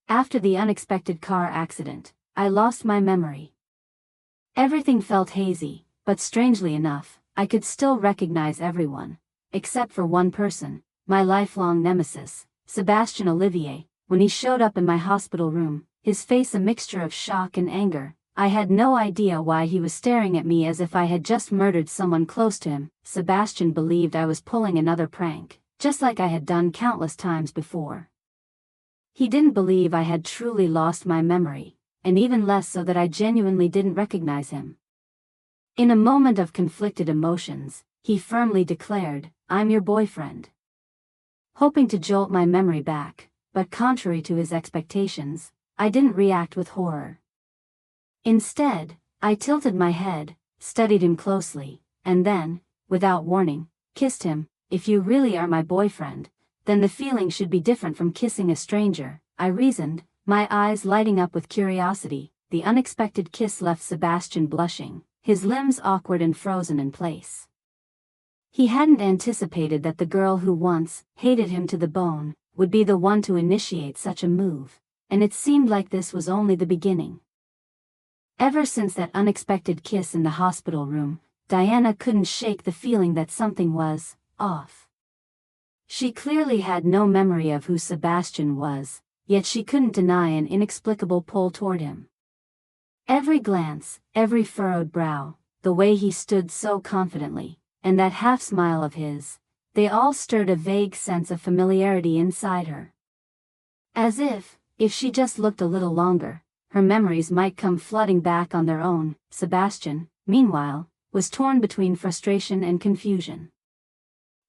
After the unexpected car accident, I lost my memory. Everything felt hazy, but strangely enough, I could still recognize everyone, except for one person, my lifelong nemesis, Sebastian Olivier. When he showed up in my hospital room, his face a mixture of shock and anger. I had no idea why he was staring at me as if I had just murdered someone close to him. Sebastian believed I was pulling another prank, just like I had done countless times before. He didn't believe I had truly lost my memory, and even less so that I genuinely didn't recognize him. In a moment of conflicted emotions, he firmly declared, "I'm your boyfriend." Hoping to jolt my memory back, but contrary to his expectations, I didn't react with horror. Instead, I tilted my head, studied him closely, and then, without warning, kissed him. If you really are my boyfriend, then the feeling should be different from kissing a stranger, I reasoned, my eyes lighting up with curiosity. The unexpected kiss left Sebastian blushing, his limbs awkward and frozen in place. He hadn't anticipated that the girl who once hated him to the bone would be the one to initiate such a move, and it seemed like this was only the beginning. Ever since that unexpected kiss in the hospital room, Diana couldn't shake the feeling that something was off. She clearly had no memory of who Sebastian was, yet she couldn't deny an inexplicable pull toward him. Every glance, every furrowed brow, the way he stood so confidently, and that half-smile of his, they all stirred a vague sense of familiarity inside her. As if she just looked a little longer, her memories might come flooding back on their own. Sebastian, meanwhile, was torn between frustration and confusion.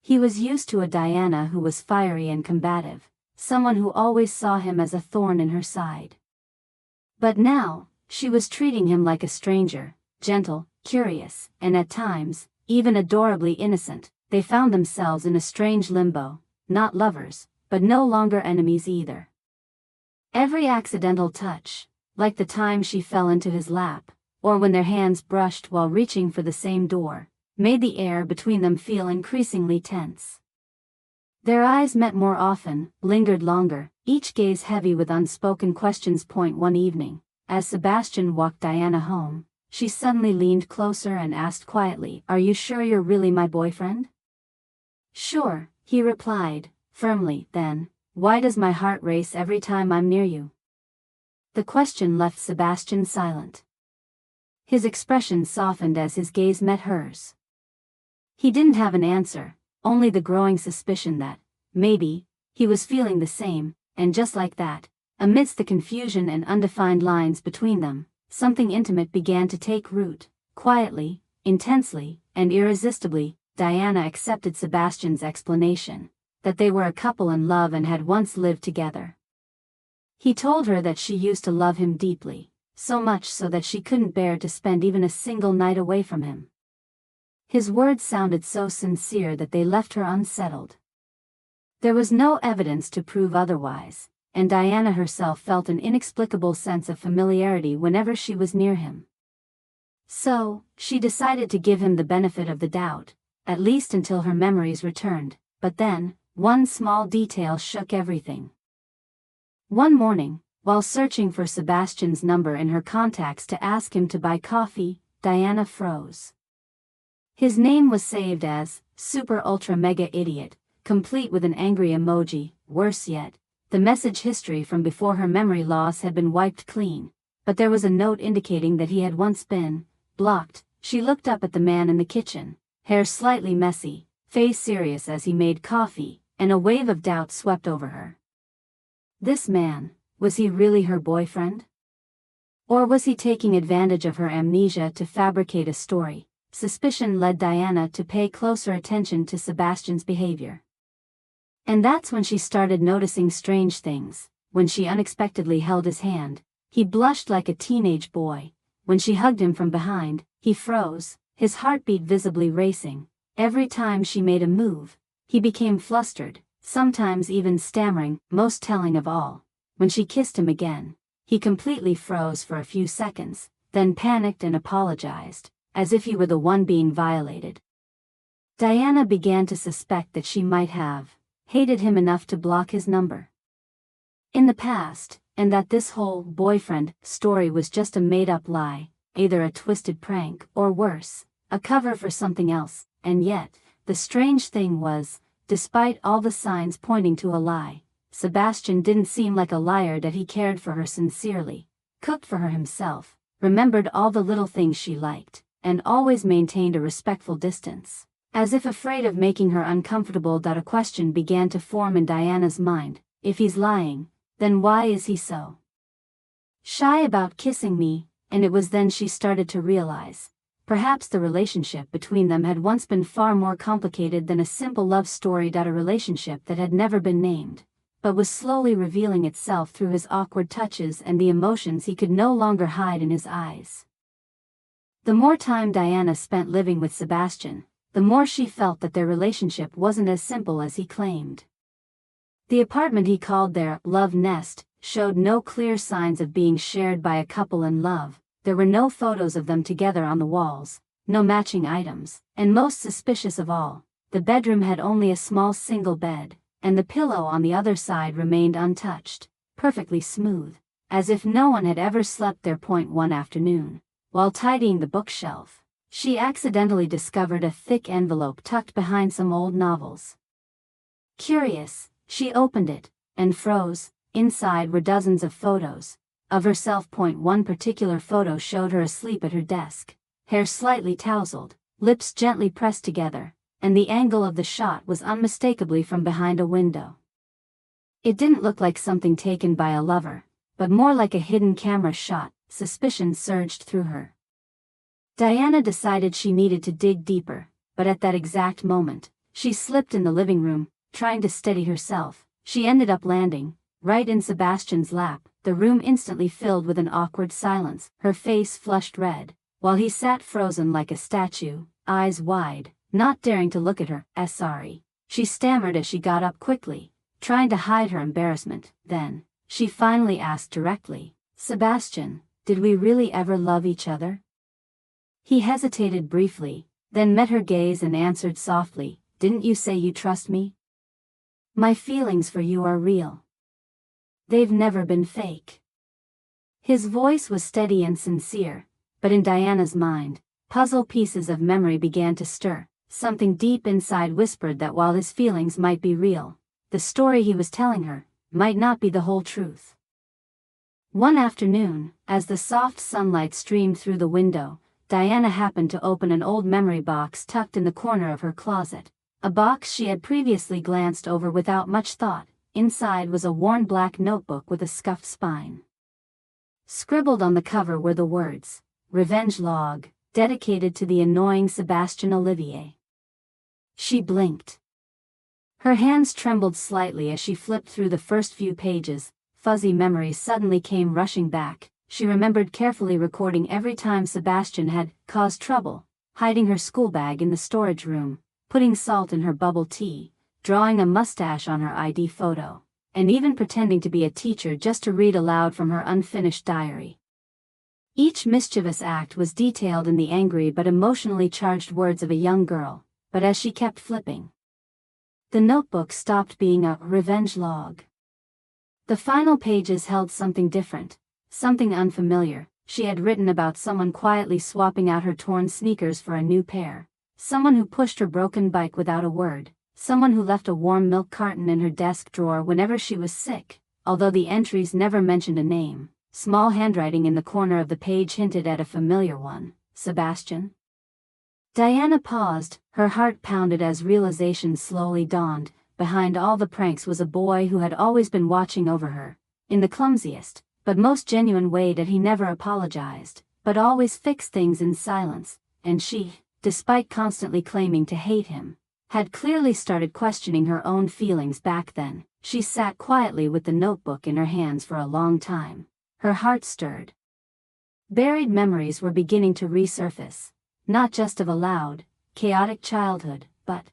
He was used to a Diana who was fiery and combative, someone who always saw him as a thorn in her side. But now, she was treating him like a stranger, gentle, curious, and at times, even adorably innocent. They found themselves in a strange limbo, not lovers, but no longer enemies either. Every accidental touch, like the time she fell into his lap, or when their hands brushed while reaching for the same door, made the air between them feel increasingly tense. Their eyes met more often, lingered longer, each gaze heavy with unspoken questions. One evening, as Sebastian walked Diana home, she suddenly leaned closer and asked quietly, "Are you sure you're really my boyfriend?" "Sure," he replied, firmly. "Then, why does my heart race every time I'm near you?" The question left Sebastian silent. His expression softened as his gaze met hers. He didn't have an answer, only the growing suspicion that, maybe, he was feeling the same, and just like that, amidst the confusion and undefined lines between them, something intimate began to take root. Quietly, intensely, and irresistibly, Diana accepted Sebastian's explanation, that they were a couple in love and had once lived together. He told her that she used to love him deeply, so much so that she couldn't bear to spend even a single night away from him. His words sounded so sincere that they left her unsettled. There was no evidence to prove otherwise, and Diana herself felt an inexplicable sense of familiarity whenever she was near him. So, she decided to give him the benefit of the doubt, at least until her memories returned. But then, one small detail shook everything. One morning, while searching for Sebastian's number in her contacts to ask him to buy coffee, Diana froze. His name was saved as Super Ultra Mega Idiot, complete with an angry emoji. Worse yet, the message history from before her memory loss had been wiped clean, but there was a note indicating that he had once been blocked. She looked up at the man in the kitchen, hair slightly messy, face serious as he made coffee, and a wave of doubt swept over her. This man, was he really her boyfriend? Or was he taking advantage of her amnesia to fabricate a story? Suspicion led Diana to pay closer attention to Sebastian's behavior. And that's when she started noticing strange things. When she unexpectedly held his hand, he blushed like a teenage boy. When she hugged him from behind, he froze, his heartbeat visibly racing. Every time she made a move, he became flustered, sometimes even stammering. Most telling of all, when she kissed him again, he completely froze for a few seconds, then panicked and apologized, as if he were the one being violated. Diana began to suspect that she might have hated him enough to block his number. In the past, and that this whole boyfriend story was just a made-up lie, either a twisted prank or worse, a cover for something else. And yet, the strange thing was, despite all the signs pointing to a lie, Sebastian didn't seem like a liar. That he cared for her sincerely, cooked for her himself, remembered all the little things she liked, and always maintained a respectful distance, as if afraid of making her uncomfortable. A question began to form in Diana's mind: if he's lying, then why is he so shy about kissing me? And it was then she started to realize, perhaps the relationship between them had once been far more complicated than a simple love story. A relationship that had never been named, but was slowly revealing itself through his awkward touches and the emotions he could no longer hide in his eyes. The more time Diana spent living with Sebastian, the more she felt that their relationship wasn't as simple as he claimed. The apartment he called their love nest showed no clear signs of being shared by a couple in love. There were no photos of them together on the walls, no matching items, and most suspicious of all, the bedroom had only a small single bed, and the pillow on the other side remained untouched, perfectly smooth, as if no one had ever slept there. One afternoon, while tidying the bookshelf, she accidentally discovered a thick envelope tucked behind some old novels. Curious, she opened it, and froze. Inside were dozens of photos of herself. One particular photo showed her asleep at her desk, hair slightly tousled, lips gently pressed together, and the angle of the shot was unmistakably from behind a window. It didn't look like something taken by a lover, but more like a hidden camera shot. Suspicion surged through her. Diana decided she needed to dig deeper, but at that exact moment, she slipped in the living room. Trying to steady herself, she ended up landing right in Sebastian's lap. The room instantly filled with an awkward silence. Her face flushed red, while he sat frozen like a statue, eyes wide, not daring to look at her. Sorry, she stammered as she got up quickly, trying to hide her embarrassment. Then, she finally asked directly, "Sebastian, did we really ever love each other?" He hesitated briefly, then met her gaze and answered softly, "Didn't you say you trust me? My feelings for you are real. They've never been fake." His voice was steady and sincere, but in Diana's mind, puzzle pieces of memory began to stir. Something deep inside whispered that while his feelings might be real, the story he was telling her might not be the whole truth. One afternoon, as the soft sunlight streamed through the window, Diana happened to open an old memory box tucked in the corner of her closet. A box she had previously glanced over without much thought. Inside was a worn black notebook with a scuffed spine. Scribbled on the cover were the words, "Revenge Log, dedicated to the annoying Sebastian Olivier." She blinked. Her hands trembled slightly as she flipped through the first few pages. Fuzzy memories suddenly came rushing back. She remembered carefully recording every time Sebastian had caused trouble, hiding her school bag in the storage room, putting salt in her bubble tea, drawing a mustache on her ID photo, and even pretending to be a teacher just to read aloud from her unfinished diary. Each mischievous act was detailed in the angry but emotionally charged words of a young girl, but as she kept flipping, the notebook stopped being a revenge log. The final pages held something different, something unfamiliar. She had written about someone quietly swapping out her torn sneakers for a new pair. Someone who pushed her broken bike without a word, someone who left a warm milk carton in her desk drawer whenever she was sick. Although the entries never mentioned a name, small handwriting in the corner of the page hinted at a familiar one, Sebastian. Diana paused, her heart pounded as realization slowly dawned. Behind all the pranks was a boy who had always been watching over her, in the clumsiest, but most genuine way. That he never apologized, but always fixed things in silence, and she, despite constantly claiming to hate him, had clearly started questioning her own feelings back then. She sat quietly with the notebook in her hands for a long time, her heart stirred. Buried memories were beginning to resurface, not just of a loud, chaotic childhood, but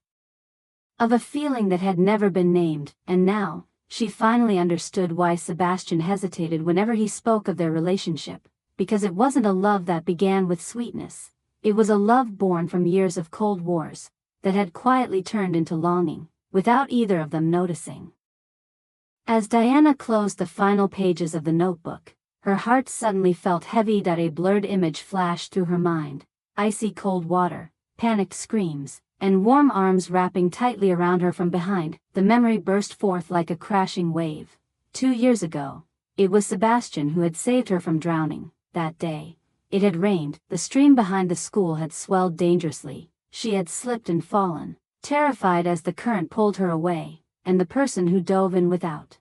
of a feeling that had never been named. And now, she finally understood why Sebastian hesitated whenever he spoke of their relationship, because it wasn't a love that began with sweetness. It was a love born from years of cold wars, that had quietly turned into longing, without either of them noticing. As Diana closed the final pages of the notebook, her heart suddenly felt heavy. A blurred image flashed through her mind: icy cold water, panicked screams, and warm arms wrapping tightly around her from behind. The memory burst forth like a crashing wave. 2 years ago, it was Sebastian who had saved her from drowning. That day, it had rained, the stream behind the school had swelled dangerously, she had slipped and fallen, terrified as the current pulled her away, and the person who dove in without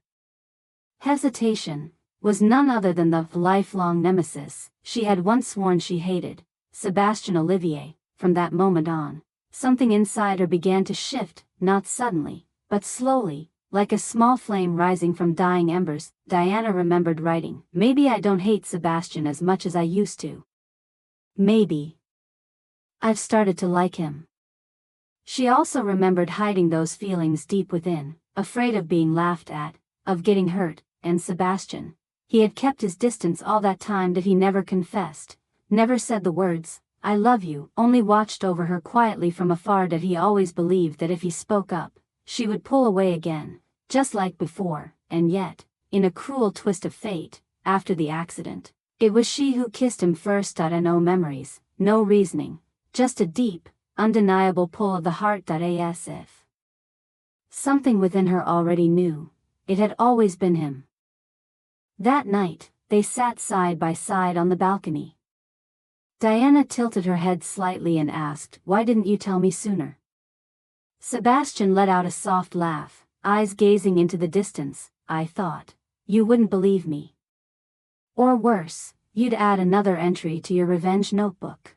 hesitation was none other than the lifelong nemesis she had once sworn she hated, Sebastian Olivier. From that moment on, something inside her began to shift, not suddenly, but slowly, like a small flame rising from dying embers. Diana remembered writing, "Maybe I don't hate Sebastian as much as I used to. Maybe I've started to like him." She also remembered hiding those feelings deep within, afraid of being laughed at, of getting hurt, and Sebastian. He had kept his distance all that time. That he never confessed, never said the words, "I love you," only watched over her quietly from afar. That he always believed that if he spoke up, she would pull away again, just like before. And yet, in a cruel twist of fate, after the accident, it was she who kissed him first. No memories, no reasoning, just a deep, undeniable pull of the heart. As if something within her already knew, it had always been him. That night, they sat side by side on the balcony. Diana tilted her head slightly and asked, "Why didn't you tell me sooner?" Sebastian let out a soft laugh, eyes gazing into the distance. "I thought you wouldn't believe me. Or worse, you'd add another entry to your revenge notebook."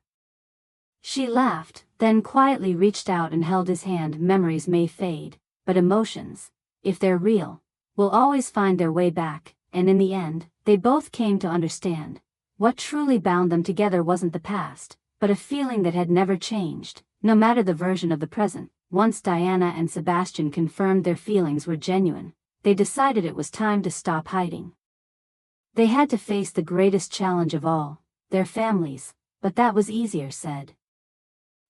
She laughed, then quietly reached out and held his hand. Memories may fade, but emotions, if they're real, will always find their way back. And in the end, they both came to understand, what truly bound them together wasn't the past, but a feeling that had never changed, no matter the version of the present. Once Diana and Sebastian confirmed their feelings were genuine, they decided it was time to stop hiding. They had to face the greatest challenge of all, their families, but that was easier said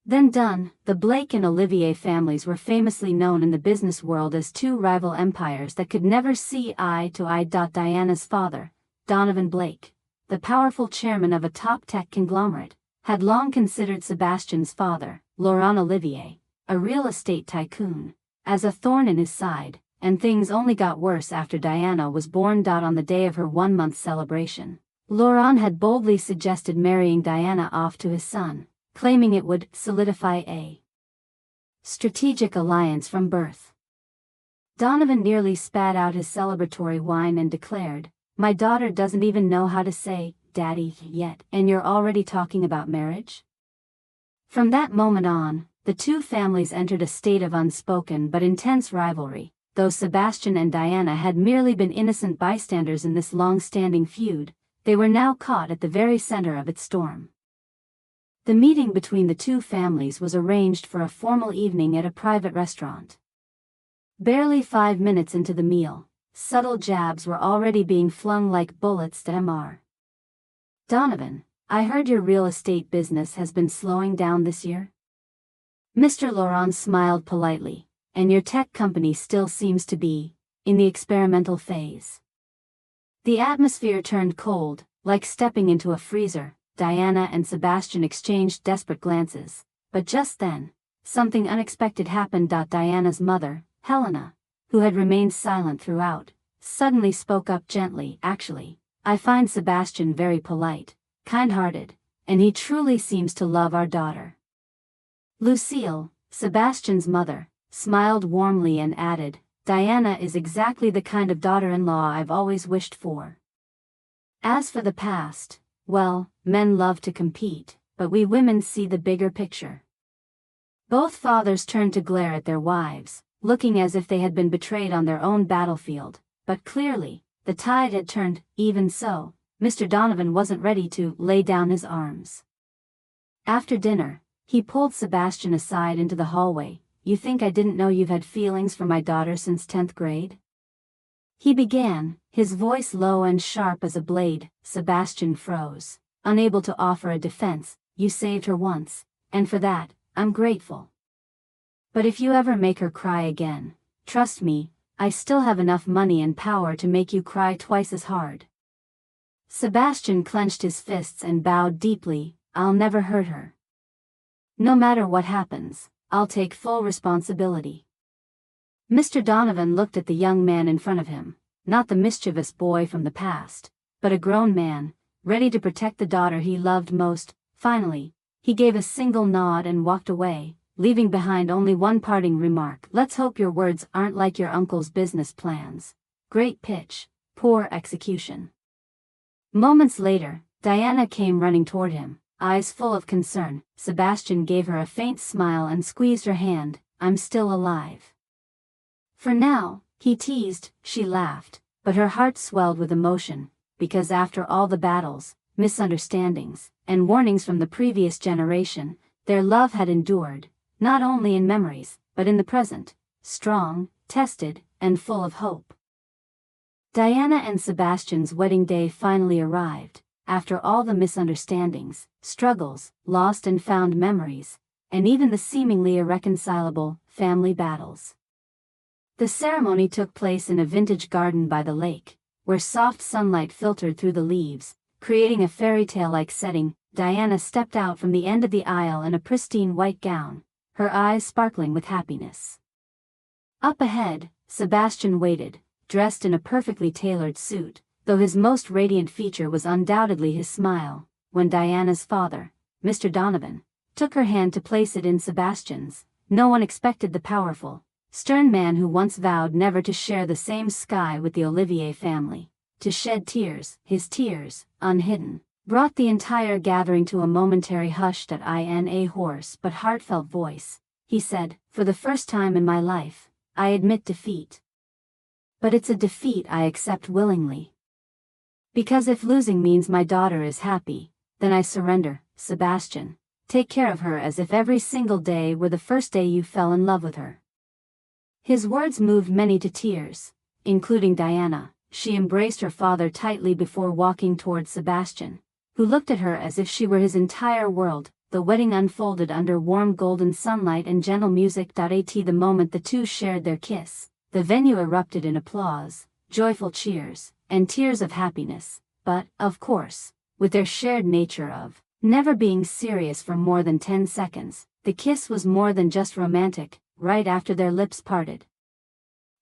than done. The Blake and Olivier families were famously known in the business world as two rival empires that could never see eye to eye. Diana's father, Donovan Blake, the powerful chairman of a top tech conglomerate, had long considered Sebastian's father, Laurent Olivier, a real estate tycoon, as a thorn in his side, and things only got worse after Diana was born. On the day of her 1-month celebration, Laurent had boldly suggested marrying Diana off to his son, claiming it would solidify a strategic alliance from birth. Donovan nearly spat out his celebratory wine and declared, "My daughter doesn't even know how to say, 'Daddy,' yet, and you're already talking about marriage?" From that moment on, the two families entered a state of unspoken but intense rivalry. Though Sebastian and Diana had merely been innocent bystanders in this long-standing feud, they were now caught at the very center of its storm. The meeting between the two families was arranged for a formal evening at a private restaurant. Barely 5 minutes into the meal, subtle jabs were already being flung like bullets to Mr. Donovan, "I heard your real estate business has been slowing down this year?" Mr. Laurent smiled politely, "And your tech company still seems to be in the experimental phase." The atmosphere turned cold, like stepping into a freezer. Diana and Sebastian exchanged desperate glances, but just then, something unexpected happened. Diana's mother, Helena, who had remained silent throughout, suddenly spoke up gently. "Actually, I find Sebastian very polite, kind-hearted, and he truly seems to love our daughter." Lucille, Sebastian's mother, smiled warmly and added, "Diana is exactly the kind of daughter-in-law I've always wished for." As for the past, well, men love to compete, but we women see the bigger picture. Both fathers turned to glare at their wives, looking as if they had been betrayed on their own battlefield, but clearly, the tide had turned. Even so, Mr. Donovan wasn't ready to lay down his arms. After dinner, he pulled Sebastian aside into the hallway. "You think I didn't know you've had feelings for my daughter since 10th grade?" he began, his voice low and sharp as a blade. Sebastian froze, unable to offer a defense. "You saved her once, and for that, I'm grateful. But if you ever make her cry again, trust me, I still have enough money and power to make you cry twice as hard. Sebastian clenched his fists and bowed deeply. I'll never hurt her. No matter what happens, I'll take full responsibility. Mr. Donovan looked at the young man in front of him, not the mischievous boy from the past, but a grown man, ready to protect the daughter he loved most. Finally, he gave a single nod and walked away, leaving behind only one parting remark. Let's hope your words aren't like your uncle's business plans. Great pitch, poor execution. Moments later, Diana came running toward him, eyes full of concern. Sebastian gave her a faint smile and squeezed her hand. I'm still alive. For now, he teased. She laughed, but her heart swelled with emotion, because after all the battles, misunderstandings, and warnings from the previous generation, their love had endured, not only in memories, but in the present, strong, tested, and full of hope. Diana and Sebastian's wedding day finally arrived, after all the misunderstandings, struggles, lost and found memories, and even the seemingly irreconcilable family battles. The ceremony took place in a vintage garden by the lake, where soft sunlight filtered through the leaves, creating a fairy tale-like setting. Diana stepped out from the end of the aisle in a pristine white gown, her eyes sparkling with happiness. Up ahead, Sebastian waited, dressed in a perfectly tailored suit, though his most radiant feature was undoubtedly his smile. When Diana's father, Mr. Donovan, took her hand to place it in Sebastian's, no one expected the powerful, stern man who once vowed never to share the same sky with the Olivier family, to shed tears. His tears, unhidden, brought the entire gathering to a momentary hush. In a hoarse but heartfelt voice, he said, "For the first time in my life, I admit defeat. But it's a defeat I accept willingly. Because if losing means my daughter is happy, then I surrender. Sebastian, take care of her as if every single day were the first day you fell in love with her." His words moved many to tears, including Diana. She embraced her father tightly before walking towards Sebastian, who looked at her as if she were his entire world. The wedding unfolded under warm golden sunlight and gentle music. The moment the two shared their kiss, the venue erupted in applause, joyful cheers, and tears of happiness. But, of course, with their shared nature of never being serious for more than 10 seconds, the kiss was more than just romantic. Right after their lips parted,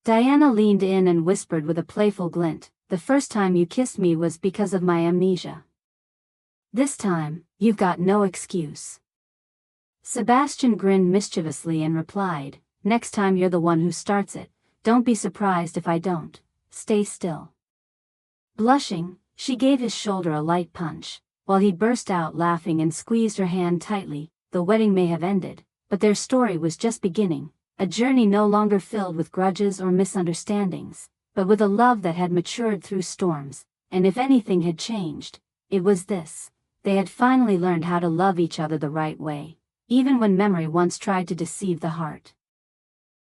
Diana leaned in and whispered with a playful glint, "The first time you kissed me was because of my amnesia. This time, you've got no excuse." Sebastian grinned mischievously and replied, "Next time you're the one who starts it. Don't be surprised if I don't. Stay still." Blushing, she gave his shoulder a light punch, while he burst out laughing and squeezed her hand tightly. The wedding may have ended, but their story was just beginning, a journey no longer filled with grudges or misunderstandings, but with a love that had matured through storms. And if anything had changed, it was this: they had finally learned how to love each other the right way, even when memory once tried to deceive the heart.